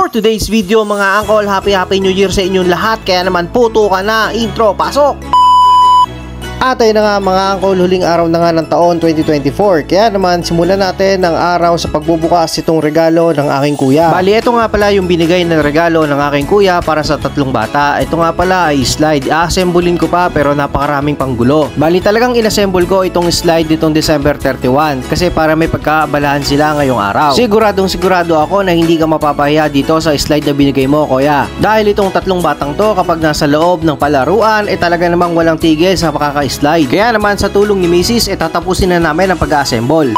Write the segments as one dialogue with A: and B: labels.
A: For today's video mga angkol, happy New Year sa inyong lahat. Kaya naman puto ka na, intro, pasok! At ayun na nga mga angkol, huling araw na nga ng taon 2024. Kaya naman simulan natin ang araw sa pagbubukas itong regalo ng aking kuya. Bali, ito nga pala yung binigay na regalo ng aking kuya para sa tatlong bata. Ito nga pala ay slide. A-assemblein ko pa pero napakaraming panggulo. Bali, talagang inassemble ko itong slide ditong December 31 kasi para may pagkaabalahan sila ngayong araw. Sigurado ako na hindi ka mapapahiya dito sa slide na binigay mo, kuya. Dahil itong tatlong batang to kapag nasa loob ng palaruan talaga namang walang tigil sa slide. Kaya naman sa tulong ni Mrs. tatapusin na namin ang pag-assemble.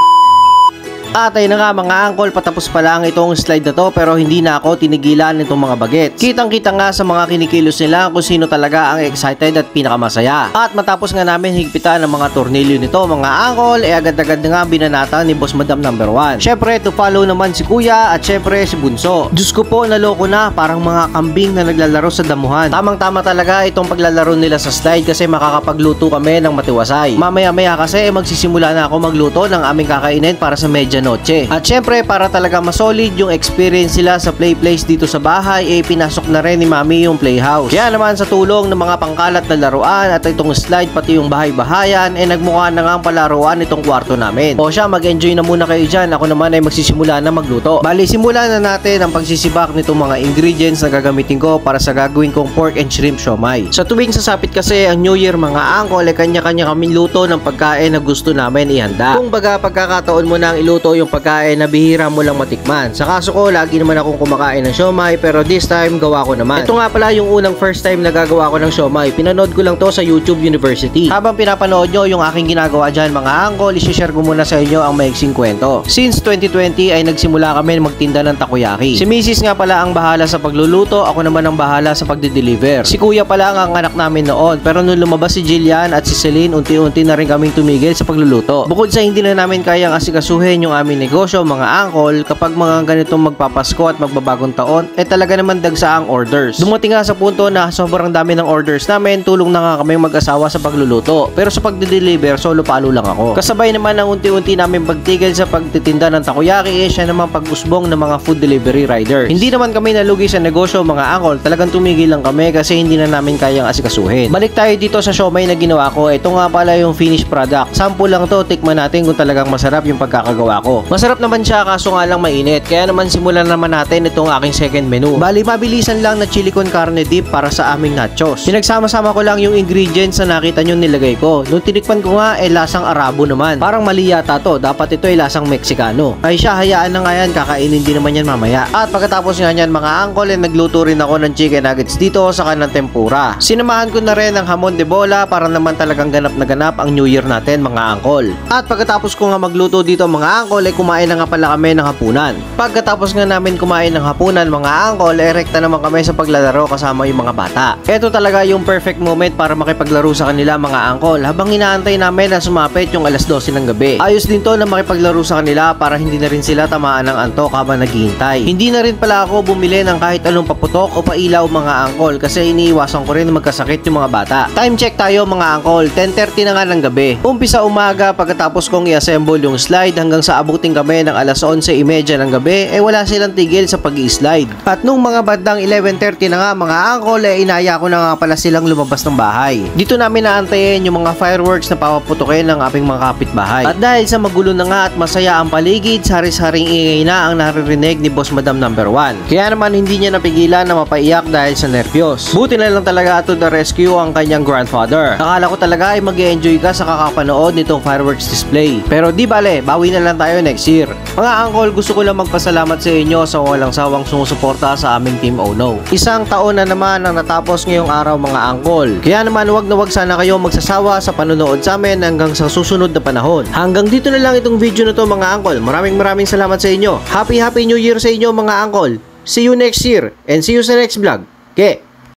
A: At ayun na nga mga angkol, patapos pa lang itong slide na to pero hindi na ako tinigilan nitong mga bagets. Kitang-kita nga sa mga kinikilos nila kung sino talaga ang excited at pinakamasaya. At matapos nga namin higpitan ng mga tornilyo nito mga angkol, agad-agad na nga binanata ni Boss Madam number 1. Syempre to follow naman si Kuya at syempre si Bunso. Diyos ko po, naloko na, parang mga kambing na naglalaro sa damuhan. Tamang-tama talaga itong paglalaro nila sa slide kasi makakapagluto kami ng matiwasay. Mamaya-maya kasi magsisimula na ako magluto ng aming kakainin para sa noche. At syempre para talaga masolid yung experience sila sa play place dito sa bahay, pinasok na rin ni Mami yung playhouse. Kaya naman sa tulong ng mga pangkalat na laruan at itong slide pati yung bahay-bahayan, nagmukha na nga ang palaruan itong kwarto namin. O siya, mag-enjoy na muna kayo dyan. Ako naman ay magsisimula na magluto. Bali, simulan na natin ang pagsisibak nitong mga ingredients na gagamitin ko para sa gagawin kong pork and shrimp siomai. Sa tuwing sasapit kasi ang New Year mga angkol, kanya-kanya kaming luto ng pagkain na gusto namin ihanda. Kung baga pagkakataon mo na ang iluto yung pagkain na bihira mo lang matikman. Sa kaso ko, lagi naman akong kumakain ng siomai pero this time gawa ko naman. Ito nga pala yung unang first time na gagawa ko ng siomai. Pinanood ko lang to sa YouTube University. Habang pinapanood nyo yung aking ginagawa dyan mga angkol, isi-share ko muna sa inyo ang maiksing kwento. Since 2020 ay nagsimula kami magtinda ng takoyaki. Si Mrs. nga pala ang bahala sa pagluluto, ako naman ang bahala sa pagde-deliver. Si Kuya pala ang anak namin noon pero nung lumabas si Jillian at si Celine, unti-unti na rin kaming tumigil sa pagluluto. Bukod sa hindi na namin kayang asikasuhin yung aming negosyo mga angkol, kapag mga ganitong magpapasko at magbabagong taon, talaga naman dagsa ang orders. Dumating nga sa punto na sobrang dami ng orders namin, tulong na nga kami mag-asawa sa pagluluto. Pero sa pagde-deliver, solo palo lang ako. Kasabay naman ng unti-unti namin pagtigil sa pagtitinda ng takoyaki, siya naman pag-usbong ng mga food delivery riders. Hindi naman kami nalugi sa negosyo mga angkol, talagang tumigil lang kami kasi hindi na namin kayang asikasuhin. Balik tayo dito sa siomai na ginawa ko. Ito nga pala yung finished product. Sample lang to, tikman natin kung talagang masarap yung pagkakagawa ko. Masarap naman siya kaso nga lang mainit. Kaya naman simulan naman natin itong aking second menu. Bali, mabilisan lang na chili con carne dip para sa aming nachos. Pinagsama-sama ko lang yung ingredients na nakita nyo nilagay ko. Nung tinikman ko nga, lasang Arabo naman. Parang mali yata to. Dapat ito lasang Meksikano. Ay siya, hayaan na nga yan. Kakainin din naman yan mamaya. At pagkatapos nga yan mga angkol, nagluto rin ako ng chicken nuggets dito sa kanang tempura. Sinamahan ko na rin ng hamon de bola para naman talagang ganap na ganap ang New Year natin mga angkol. At pagkatapos ko nga magluto dito mga angkol, kumain na nga pala kami ng hapunan. Pagkatapos nga namin kumain ng hapunan mga angkol, rekta naman kami sa paglalaro kasama yung mga bata. Ito talaga yung perfect moment para makipaglaro sa kanila mga angkol habang inaantay namin na sumapit yung alas 12 ng gabi. Ayos din to na makipaglaro sa kanila para hindi na rin sila tamaan ng antok habang naghihintay. Hindi na rin pala ako bumili ng kahit anong paputok o pailaw mga angkol kasi iniiwasan ko rin na magkasakit yung mga bata. Time check tayo mga angkol, 10:30 na nga ng gabi. Umpisa umaga pagkatapos kong i-assemble yung slide hanggang sa abutin kami ng alas 11:30 ng gabi, wala silang tigil sa pag-i-slide. At nung mga bandang 11:30 na nga mga angkol, inaya ko na nga pala silang lumabas ng bahay. Dito namin naantayin yung mga fireworks na papaputukin ng aming mga kapitbahay. At dahil sa magulo na nga at masaya ang paligid, saris-saring ingay na ang naririnig ni Boss Madam number 1. Kaya naman hindi niya napigilan na mapaiyak dahil sa nervyos. Buti na lang talaga to the rescue ang kanyang grandfather. Akala ko talaga ay mag-e-enjoy ka sa kakapanood nitong fireworks display. Pero di bale, bawi na lang tayo next year. Mga angkol, gusto ko lang magpasalamat sa inyo sa walang sawang sumusuporta sa aming Team Ono. Isang taon na naman ang natapos ngayong araw mga angkol. Kaya naman wag na wag sana kayo magsasawa sa panonood sa amin hanggang sa susunod na panahon. Hanggang dito na lang itong video na to mga angkol. Maraming salamat sa inyo. Happy New Year sa inyo mga angkol. See you next year and see you sa next vlog. Okay.